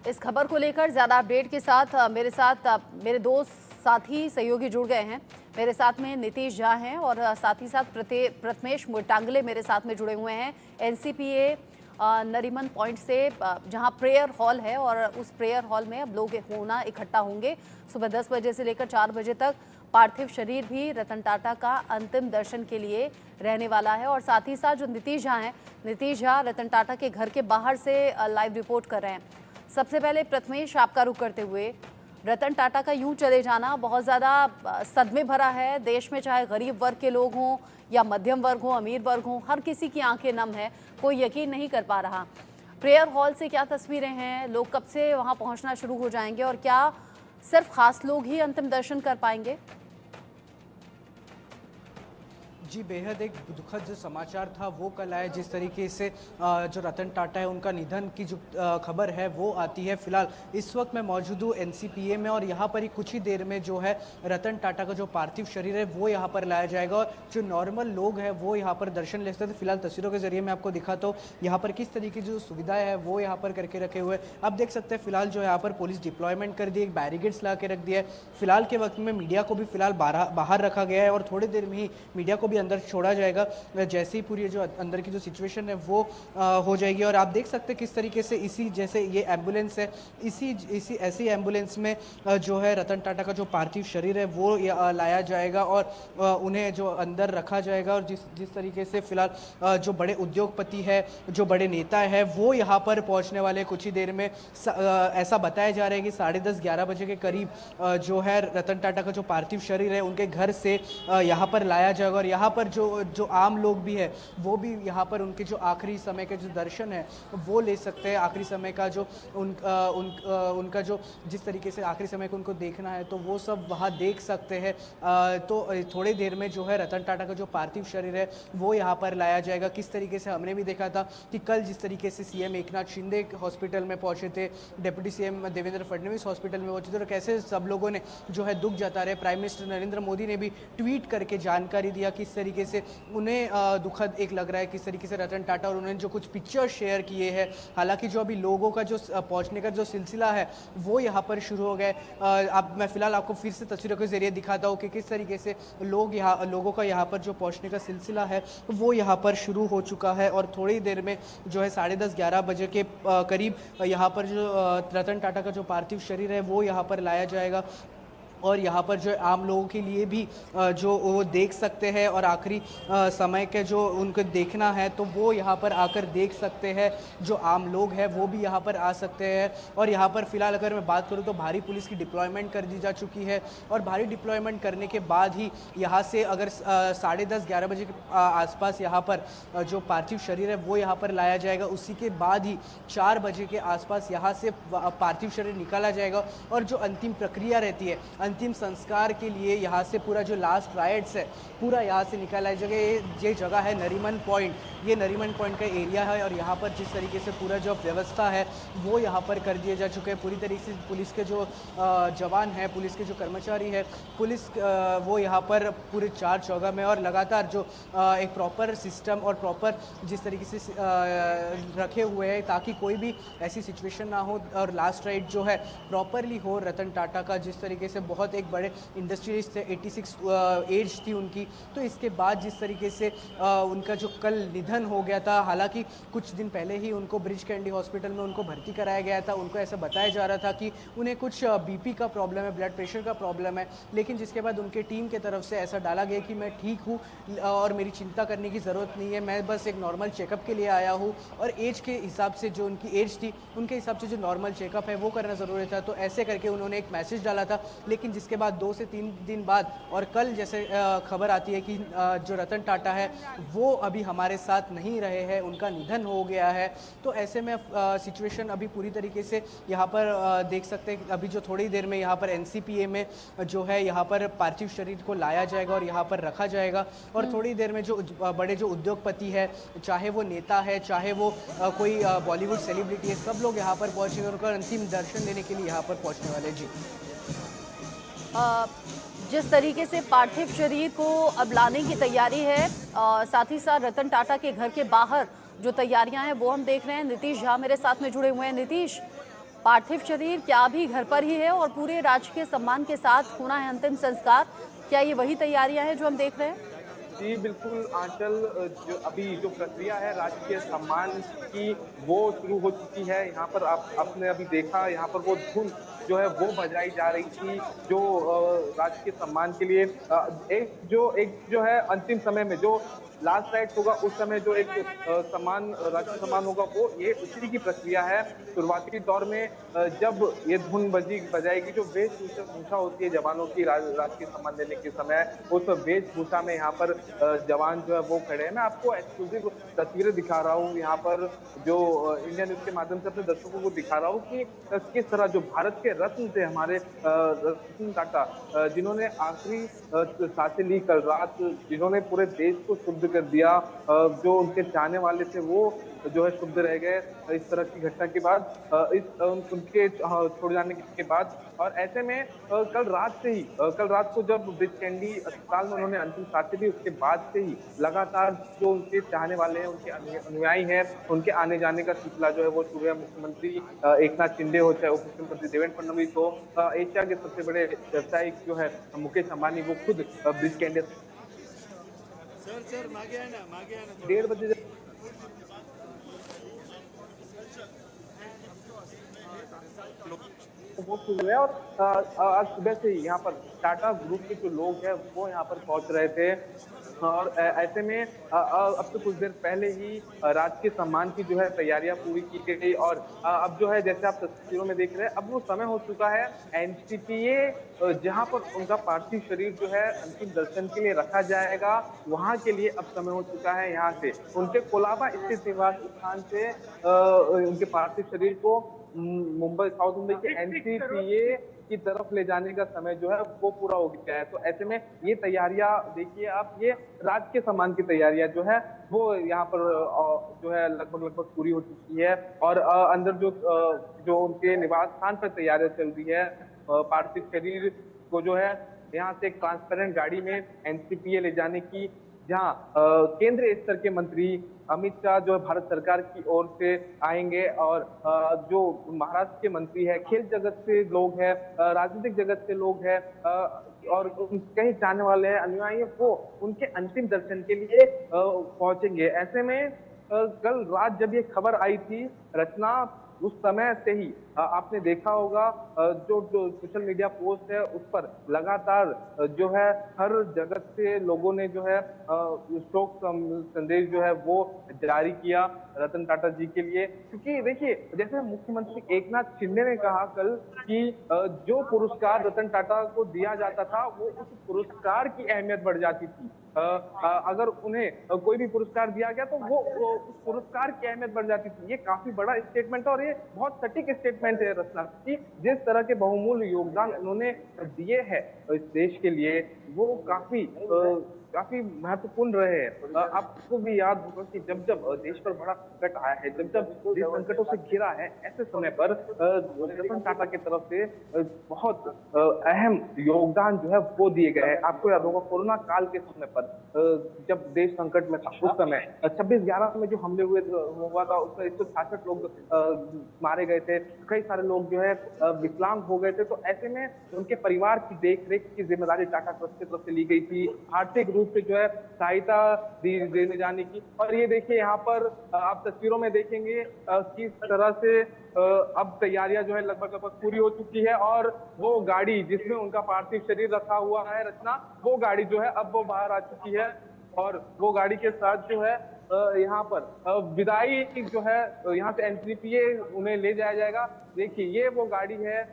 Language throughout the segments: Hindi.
इस खबर को लेकर ज़्यादा अपडेट के साथ मेरे साथ मेरे दो साथी सहयोगी जुड़ गए हैं। मेरे साथ में नीतीश झा हैं और साथ ही साथ प्रथमेश मुटांगले मेरे साथ में जुड़े हुए हैं एनसीपीए नरीमन पॉइंट से, जहां प्रेयर हॉल है और उस प्रेयर हॉल में अब लोग इकट्ठा होंगे। सुबह 10 बजे से लेकर 4 बजे तक पार्थिव शरीर भी रतन टाटा का अंतिम दर्शन के लिए रहने वाला है। और साथ ही साथ जो नीतीश झा हैं, नीतीश झा रतन टाटा के घर के बाहर से लाइव रिपोर्ट कर रहे हैं। सबसे पहले प्रथमेश, आपका रुख करते हुए, रतन टाटा का यूं चले जाना बहुत ज़्यादा सदमे भरा है। देश में चाहे गरीब वर्ग के लोग हों या मध्यम वर्ग हो, अमीर वर्ग हो, हर किसी की आंखें नम है, कोई यकीन नहीं कर पा रहा। प्रेयर हॉल से क्या तस्वीरें हैं, लोग कब से वहां पहुंचना शुरू हो जाएंगे और क्या सिर्फ खास लोग ही अंतिम दर्शन कर पाएंगे? जी, बेहद एक दुखद जो समाचार था वो कल आया। जिस तरीके से जो रतन टाटा है उनका निधन की जो खबर है वो आती है। फिलहाल इस वक्त मैं मौजूद हूँ एनसीपीए में और यहाँ पर ही कुछ ही देर में जो है रतन टाटा का जो पार्थिव शरीर है वो यहाँ पर लाया जाएगा और जो नॉर्मल लोग हैं वो यहाँ पर दर्शन ले सकते थे। फिलहाल तस्वीरों के जरिए मैं आपको दिखाता हूँ यहाँ पर किस तरीके की जो सुविधाएं है वो यहाँ पर करके रखे हुए। आप देख सकते हैं फिलहाल जो यहाँ पर पुलिस डिप्लॉयमेंट कर दी, एक बैरिकेड्स ला के रख दिया है। फिलहाल के वक्त में मीडिया को भी फिलहाल बाहर रखा गया है और थोड़ी देर में ही मीडिया को भी अंदर छोड़ा जाएगा जैसे ही पूरी जो अंदर की जो सिचुएशन है वो हो जाएगी। और आप देख सकते हैं किस तरीके से इसी जैसे ये एम्बुलेंस है, इसी ऐसी एम्बुलेंस में जो है रतन टाटा का जो पार्थिव शरीर है वो लाया जाएगा और उन्हें जो अंदर रखा जाएगा। और जिस तरीके से फिलहाल जो बड़े उद्योगपति है, जो बड़े नेता है वो यहाँ पर पहुँचने वाले कुछ ही देर में। ऐसा बताया जा रहा है कि 10:30-11 बजे के करीब जो है रतन टाटा का जो पार्थिव शरीर है उनके घर से यहाँ पर लाया जाएगा और यहाँ पर जो आम लोग भी है वो भी यहाँ पर उनके जो आखिरी समय के जो दर्शन है वो ले सकते हैं। आखिरी समय का जो उनका जो जिस तरीके से आखिरी समय को उनको देखना है तो वो सब वहाँ देख सकते हैं। तो थोड़ी देर में जो है रतन टाटा का जो पार्थिव शरीर है वो यहाँ पर लाया जाएगा। किस तरीके से हमने भी देखा था कि कल जिस तरीके से सीएम एकनाथ शिंदे हॉस्पिटल में पहुंचे थे, deputy CM Devendra Fadnavis hospital में पहुंचे थे और कैसे सब लोगों ने जो है दुख जता रहे। प्राइम मिनिस्टर नरेंद्र मोदी ने भी ट्वीट करके जानकारी दिया किस तरीके से उन्हें दुखद एक लग रहा है, किस तरीके से रतन टाटा और उन्होंने जो कुछ पिक्चर शेयर किए हैं। हालांकि जो अभी लोगों का जो पहुंचने का जो सिलसिला है वो यहाँ पर शुरू हो गया। अब मैं फिलहाल आपको फिर से तस्वीरों के जरिए दिखाता हूँ कि किस तरीके से लोगों का यहाँ पर जो पहुंचने का सिलसिला है वो यहाँ पर शुरू हो चुका है। और थोड़ी देर में जो है 10:30-11 बजे के करीब यहाँ पर जो रतन टाटा का जो पार्थिव शरीर है वो यहाँ पर लाया जाएगा और यहाँ पर जो आम लोगों के लिए भी जो वो देख सकते हैं और आखिरी समय के जो उनको देखना है तो वो यहाँ पर आकर देख सकते हैं। जो आम लोग हैं वो भी यहाँ पर आ सकते हैं। और यहाँ पर फिलहाल अगर मैं बात करूँ तो भारी पुलिस की डिप्लॉयमेंट कर दी जा चुकी है और भारी डिप्लॉयमेंट करने के बाद ही यहाँ से अगर 10:30-11 बजे के आसपास यहाँ पर जो पार्थिव शरीर है वो यहाँ पर लाया जाएगा। उसी के बाद ही 4 बजे के आसपास यहाँ से पार्थिव शरीर निकाला जाएगा और जो अंतिम प्रक्रिया रहती है, अंतिम संस्कार के लिए यहाँ से पूरा जो लास्ट राइट्स है पूरा यहाँ से निकाला जाएगा। ये जगह है नरीमन पॉइंट, ये नरीमन पॉइंट का एरिया है और यहाँ पर जिस तरीके से पूरा जो व्यवस्था है वो यहाँ पर कर दिए जा चुके हैं। पूरी तरीके से पुलिस के जो जवान हैं, पुलिस के जो कर्मचारी है, पुलिस वो यहाँ पर पूरे 4 चौगा में और लगातार जो एक प्रॉपर सिस्टम और प्रॉपर जिस तरीके से रखे हुए हैं ताकि कोई भी ऐसी सिचुएशन ना हो और लास्ट राइट जो है प्रॉपरली हो। रतन टाटा का जिस तरीके से बहुत एक बड़े इंडस्ट्रियलिस्ट थे, 86 एज थी उनकी, तो इसके बाद जिस तरीके से उनका जो कल निधन हो गया था, हालांकि कुछ दिन पहले ही उनको ब्रिज कैंडी हॉस्पिटल में उनको भर्ती कराया गया था। उनको ऐसा बताया जा रहा था कि उन्हें कुछ बीपी का प्रॉब्लम है, ब्लड प्रेशर का प्रॉब्लम है, लेकिन जिसके बाद उनके टीम के तरफ से ऐसा डाला गया कि मैं ठीक हूँ और मेरी चिंता करने की ज़रूरत नहीं है, मैं बस एक नॉर्मल चेकअप के लिए आया हूँ और एज के हिसाब से जो उनकी एज थी उनके हिसाब से जो नॉर्मल चेकअप है वो करना ज़रूरी था। तो ऐसे करके उन्होंने एक मैसेज डाला था। लेकिन जिसके बाद 2 से 3 दिन बाद और कल जैसे खबर आती है कि जो रतन टाटा है वो अभी हमारे साथ नहीं रहे हैं, उनका निधन हो गया है। तो ऐसे में सिचुएशन अभी पूरी तरीके से यहाँ पर देख सकते हैं। अभी जो थोड़ी देर में यहाँ पर एनसीपीए में जो है यहाँ पर पार्थिव शरीर को लाया जाएगा और यहाँ पर रखा जाएगा और थोड़ी देर में जो बड़े जो उद्योगपति है, चाहे वो नेता है, चाहे वो कोई बॉलीवुड सेलिब्रिटी है, सब लोग यहाँ पर पहुँचेंगे और उनका अंतिम दर्शन देने के लिए यहाँ पर पहुँचने वाले। जी, जिस तरीके से पार्थिव शरीर को अब लाने की तैयारी है, साथ ही साथ रतन टाटा के घर के बाहर जो तैयारियां हैं वो हम देख रहे हैं। नीतीश झा मेरे साथ में जुड़े हुए हैं। नीतीश, पार्थिव शरीर क्या अभी घर पर ही है और पूरे राजकीय सम्मान के साथ होना है अंतिम संस्कार? क्या ये वही तैयारियां हैं जो हम देख रहे हैं? जी बिल्कुल आंचल, जो अभी जो प्रक्रिया है राजकीय सम्मान की वो शुरू हो चुकी है। यहाँ पर आपने अभी देखा, यहाँ पर वो धुन जो है वो बजाई जा रही थी जो राजकीय सम्मान के लिए एक जो है अंतिम समय में जो लास्ट राइट होगा उस समय जो एक सम्मान राजकीय सम्मान होगा वो ये उसी की प्रक्रिया है। शुरुआती दौर में जब ये धुन बजाएगी, जो वेशभूषा होती है जवानों की राजकीय सम्मान देने के समय, उस वेशभूषा में यहाँ पर जवान जो है वो खड़े हैं। मैं आपको एक्सक्लूसिव तस्वीरें दिखा रहा हूँ यहाँ पर, जो इंडिया न्यूज के माध्यम से अपने दर्शकों को दिखा रहा हूँ कि किस तरह जो भारत के रत्न थे हमारे रतन टाटा, जिन्होंने आखिरी सांसें ली कल रात, जिन्होंने पूरे देश को शुद्ध कर दिया, जो उनके चाहने वाले थे वो जो है शुद्ध रह गए इस तरह की घटना के बाद, उनके छोड़ जाने के बाद। और ऐसे में कल रात को जब ब्रिज कैंडी अस्पताल में उन्होंने अंतिम सांसें ली, उसके बाद से ही लगातार जो उनके चाहने वाले हैं, उनके अनुयायी हैं, उनके आने जाने का सिलसिला जो है वो शुरू है। मुख्यमंत्री एकनाथ शिंदे हो, चाहे उप मुख्यमंत्री देवेंद्र फडणवीस हो, एशिया के सबसे बड़े व्यवसायिक जो है मुकेश अंबानी, वो खुद ब्रिज कैंडी 1:30 बजे वो शुरू है। और आज सुबह से ही यहाँ पर टाटा ग्रुप के जो लोग हैं वो यहाँ पर पहुंच रहे थे। और ऐसे में अब तो कुछ देर पहले ही राजकीय सम्मान की जो है तैयारियां पूरी की गई। और अब जो है जैसे आप तस्वीरों में देख रहे हैं, अब वो समय हो चुका है एनसीपीए जहां पर उनका पार्थिव शरीर जो है अंतिम दर्शन के लिए रखा जाएगा, वहां के लिए अब समय हो चुका है। यहाँ से उनके कोलाबा स्थित निवास स्थान से उनके पार्थिव शरीर को साउथ मुंबई के एनसीपीए की तरफ ले जाने का समय जो है वो पूरा हो गया है। तो ऐसे में ये तैयारियां देखिए आप, ये राजकीय सम्मान की तैयारियां जो है वो यहाँ पर जो है लगभग पूरी हो चुकी है। और अंदर जो उनके निवास स्थान पर तैयारियां चल रही है, पार्थिव शरीर को जो है यहाँ से एक ट्रांसपेरेंट गाड़ी में एनसीपीए ले जाने की, जहां केंद्रीय स्तर के मंत्री अमित शाह जो है भारत सरकार की ओर से आएंगे, और जो महाराष्ट्र के मंत्री है, खेल जगत से लोग हैं, राजनीतिक जगत से लोग हैं, और कई चाहने वाले हैं, अनुयायी हैं, वो उनके अंतिम दर्शन के लिए पहुंचेंगे। ऐसे में कल रात जब ये खबर आई थी रचना, उस समय से ही आपने देखा होगा जो सोशल मीडिया पोस्ट है उस पर लगातार जो है हर जगत से लोगों ने जो है शोक संदेश जो है वो जारी किया रतन टाटा जी के लिए। क्योंकि देखिए, जैसे मुख्यमंत्री एकनाथ शिंदे ने कहा कल कि जो पुरस्कार रतन टाटा को दिया जाता था वो उस पुरस्कार की अहमियत बढ़ जाती थी। अगर उन्हें कोई भी पुरस्कार दिया गया तो वो उस पुरस्कार की अहमियत बढ़ जाती थी। ये काफी बड़ा स्टेटमेंट है और ये बहुत सटीक स्टेटमेंट है रचना की। जिस तरह के बहुमूल्य योगदान उन्होंने दिए हैं इस देश के लिए, वो काफी महत्वपूर्ण रहे हैं। आपको भी याद होगा कि जब देश पर बड़ा संकट आया है, जब देश संकटों से घिरा है, ऐसे समय पर रतन टाटा की तरफ से बहुत अहम योगदान जो है वो दिए गए हैं। आपको याद होगा कोरोना काल के समय पर जब देश संकट में था, उस समय 26/11 में जो हमले हुआ था उसमें 166 लोग मारे गए थे, कई सारे लोग जो है विकलांग हो गए थे। तो ऐसे में उनके परिवार की देखरेख की जिम्मेदारी टाटा ट्रस्ट की तरफ से ली गई थी, आर्थिक रूप से जो है सहायता देने जाने की। और ये देखिए यहाँ पर आप तस्वीरों में देखेंगे किस तरह से अब तैयारियां जो है लगभग पूरी हो चुकी है। और वो गाड़ी जिसमें उनका पार्थिव शरीर रखा हुआ है रचना, वो गाड़ी जो है अब वो बाहर आ चुकी है। और वो गाड़ी के साथ जो है यहाँ पर विदाई जो है यहाँ से एनसीपीए उन्हें ले जाया जाएगा। देखिए ये वो गाड़ी है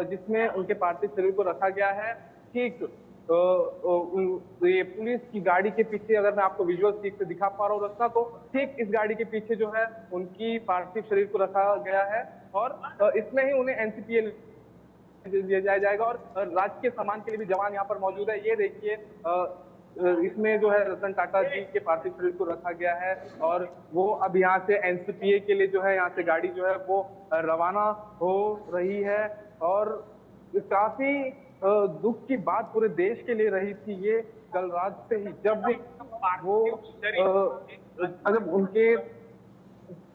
जिसमें उनके पार्थिव शरीर को रखा गया है। ठीक ये पुलिस की गाड़ी के पीछे, अगर मैं आपको विजुअल ठीक से दिखा पा रहा हूँ रचना, तो ठीक इस गाड़ी के पीछे जो है उनकी पार्थिव शरीर को रखा गया है। और इसमें ही उन्हें एनसीपीए ले जाया जाएगा। और राजकीय सम्मान के लिए भी जवान यहाँ पर मौजूद है। ये देखिए इसमें जो है रतन टाटा जी के पार्थिव शरीर को रखा गया है और वो अब यहाँ से एनसीपीए के लिए जो है यहाँ से गाड़ी जो है वो रवाना हो रही है। और काफी दुख की बात पूरे देश के लिए रही थी ये कल रात से ही,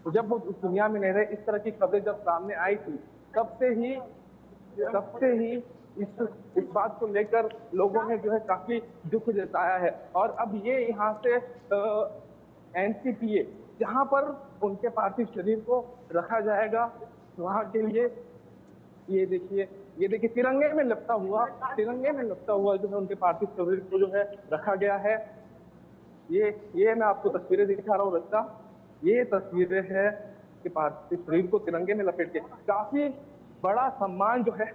जब वो उस दुनिया में नहीं रहे, इस तरह की खबरें जब सामने आई थी, तब से ही इस बात को लेकर लोगों ने जो है काफी दुख जताया है। और अब ये यहाँ से एनसीपीए जहाँ पर उनके पार्थिव शरीर को रखा जाएगा, वहाँ के लिए ये देखिए तिरंगे में लपटा हुआ जो है उनके पार्थिव शरीर को जो है रखा गया है। ये मैं आपको तस्वीरें दिखा रहा हूँ रस्ता, ये तस्वीरें है कि पार्थिव शरीर को तिरंगे में लपेट के काफी बड़ा सम्मान जो है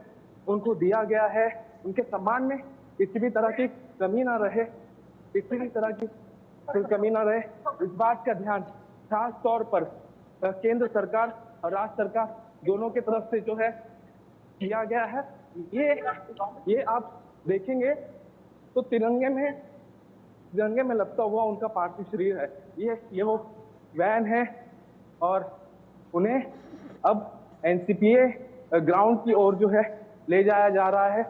उनको दिया गया है। उनके सम्मान में किसी भी तरह की कमी ना रहे, इस बात का ध्यान खास तौर पर केंद्र सरकार और राज्य सरकार दोनों की तरफ से जो है किया गया है। ये आप देखेंगे तो तिरंगे में लपटा हुआ उनका पार्थिव शरीर है। ये वो वैन है और उन्हें अब एनसीपीए ग्राउंड की ओर जो है ले जाया जा रहा है।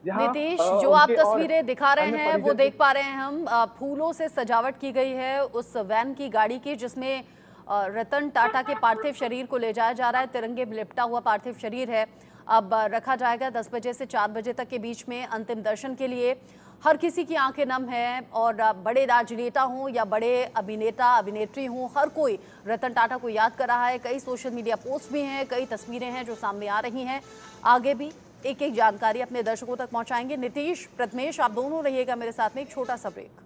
नीतीश, जो आप तस्वीरें दिखा रहे हैं वो देख पा रहे हैं हम, फूलों से सजावट की गई है उस वैन की, गाड़ी की, जिसमें रतन टाटा के पार्थिव शरीर को ले जाया जा रहा है। तिरंगे में लिपटा हुआ पार्थिव शरीर है, अब रखा जाएगा 10 बजे से 4 बजे तक के बीच में अंतिम दर्शन के लिए। हर किसी की आंखें नम हैं और बड़े राजनेता हों या बड़े अभिनेता अभिनेत्री हों, हर कोई रतन टाटा को याद कर रहा है। कई सोशल मीडिया पोस्ट भी हैं, कई तस्वीरें हैं जो सामने आ रही हैं। आगे भी एक एक जानकारी अपने दर्शकों तक पहुंचाएंगे। नीतीश, प्रथमेश, आप दोनों रहिएगा मेरे साथ में, एक छोटा सा ब्रेक।